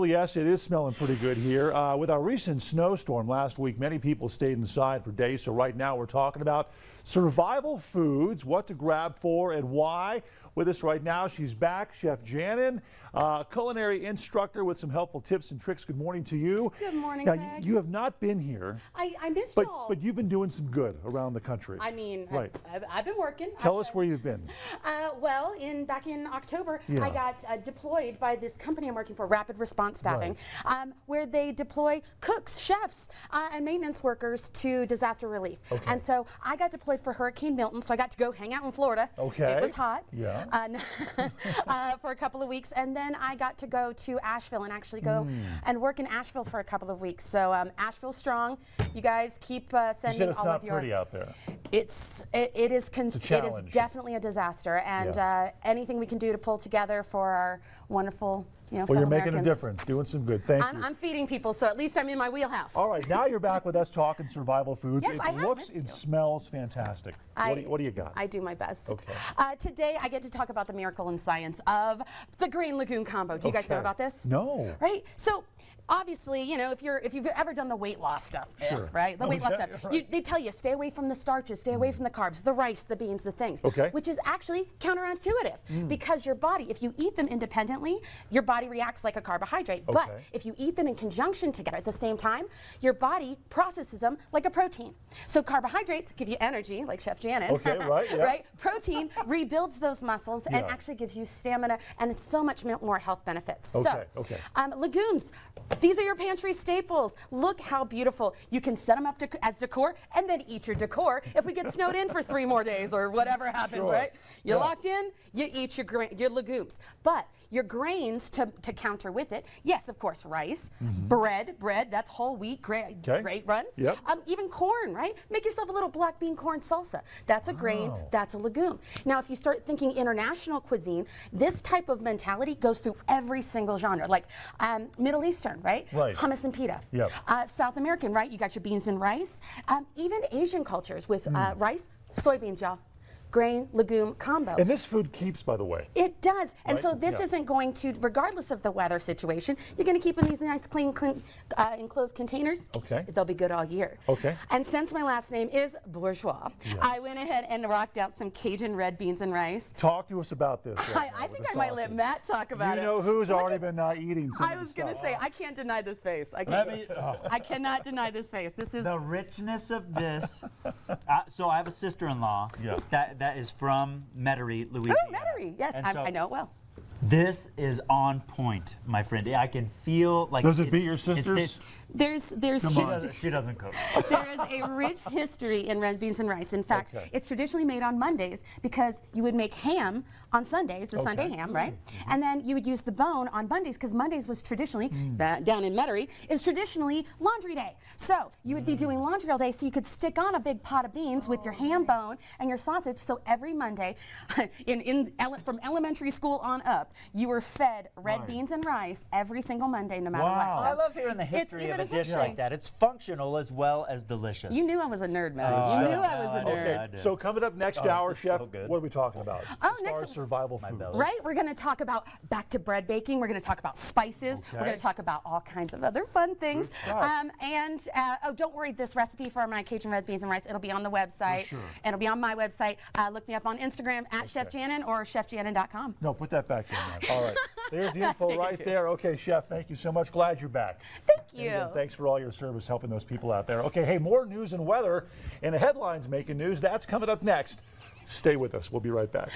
Julie, yes, it is smelling pretty good here. With our recent snowstorm last week, many people stayed inside for days. So right now we're talking about survival foods, what to grab for and why. With us right now, she's back, Chef Janon, culinary instructor with some helpful tips and tricks. Good morning to you. Good morning, Now, Greg. you have not been here. I missed but, y'all. But you've been doing some good around the country. I mean, right. I've been working. Tell us where you've been. Well, back in October, Yeah. I got deployed by this company I'm working for, Rapid Response Staffing, where they deploy cooks, chefs, and maintenance workers to disaster relief. Okay. And so I got deployed for Hurricane Milton, so I got to go hang out in Florida. Okay. It was hot. Yeah. For a couple of weeks, and then I got to go to Asheville and actually go and work in Asheville for a couple of weeks. So Asheville strong. You guys keep sending You said it's all not of your. pretty out there. It is definitely a disaster, and anything we can do to pull together for our wonderful, Well, fellow you're making a Americans. difference, doing some good. Thank you. I'm feeding people, so at least I'm in my wheelhouse. All right, now you're back with us talking survival foods. Yes, I have looks missed and you. smells fantastic. What do you got? I do my best. Okay. Today I get to talk about the miracle and science of the green legume combo. Do you guys know about this? No. Right? So obviously, if you've ever done the weight loss stuff, Sure. right? The weight loss Okay, stuff. right. They tell you stay away from the starches, stay away from the carbs, the rice, the beans, the things. Okay. Which is actually counterintuitive because your body, if you eat them independently, your body reacts like a carbohydrate. But Okay. if you eat them in conjunction together at the same time, your body processes them like a protein. So carbohydrates give you energy, like Chef Janon. Okay, right, yeah. Right? Protein rebuilds those muscles and Yeah. actually gives you stamina and so much more health benefits. Okay, So, okay. legumes, these are your pantry staples. Look how beautiful. You can set them up as decor and then eat your decor if we get snowed in for 3 more days or whatever happens, Sure. right? You're Yeah. locked in, you eat your legumes. But your grains to counter with it, yes, of course, rice, bread, that's whole wheat, great runs. Yep. Even corn, right? Make yourself a little black bean corn salsa. That's a grain, that's a legume. Now, if you start thinking international cuisine, this type of mentality goes through every single genre, like Middle Eastern, right? Right. Hummus and pita. Yep. South American, right? You got your beans and rice. Even Asian cultures with rice, soybeans, y'all. Grain, legume combo. And this food keeps, by the way. It does. And Right? so this Yeah. isn't going to, regardless of the weather situation, you're going to keep in these nice, clean enclosed containers. Okay. They'll be good all year. Okay. And since my last name is Bourgeois, I went ahead and rocked out some Cajun red beans and rice. Talk to us about this. right now I with think the I might let sausage. Matt talk about it. You know who's Look already at- been eating some I of the was going to stuff. say, I can't deny this face. I Let can't. me, I cannot deny this face. This is the richness of this. So I have a sister-in-law Yeah. that is from Metairie, Louisiana. Oh, Metairie. Yes, And I know it well. This is on point, my friend. I can feel like. Does it beat your sister's? There's Come on. history. She doesn't cook. There is a rich history in red beans and rice. In fact, Okay. it's traditionally made on Mondays because you would make ham on Sundays, the Sunday ham, right? And then you would use the bone on Mondays because Mondays was traditionally, down in Metairie, is traditionally laundry day. So you would be doing laundry all day so you could stick on a big pot of beans with your ham bone and your sausage. So every Monday, from elementary school on up, you were fed red beans and rice every single Monday, no matter Wow. what. So I love hearing the history even of a a dish history. like that. It's functional as well as delicious. You knew I was a nerd, Matt. Oh, You knew I I was a know, nerd. I did. So coming up next Oh, hour, this is Chef, so good. what are we talking about? Oh, as next- far as survival My food. belly. Right? We're going to talk about back to bread baking. We're going to talk about spices. We're Okay. going to talk about all kinds of other fun things. Good stuff. Don't worry, this recipe for my Cajun red beans and rice, it'll be on the website. sure. And it'll be on my website. Look me up on Instagram at Chef Janon or chefjanon.com. No, put that back in, man. All right. There's the info Take it right too. there. Okay, Chef, thank you so much. Glad you're back. Thank And you. again, thanks for all your service helping those people out there. Okay, hey, more news and weather and the headlines making news. That's coming up next. Stay with us. We'll be right back.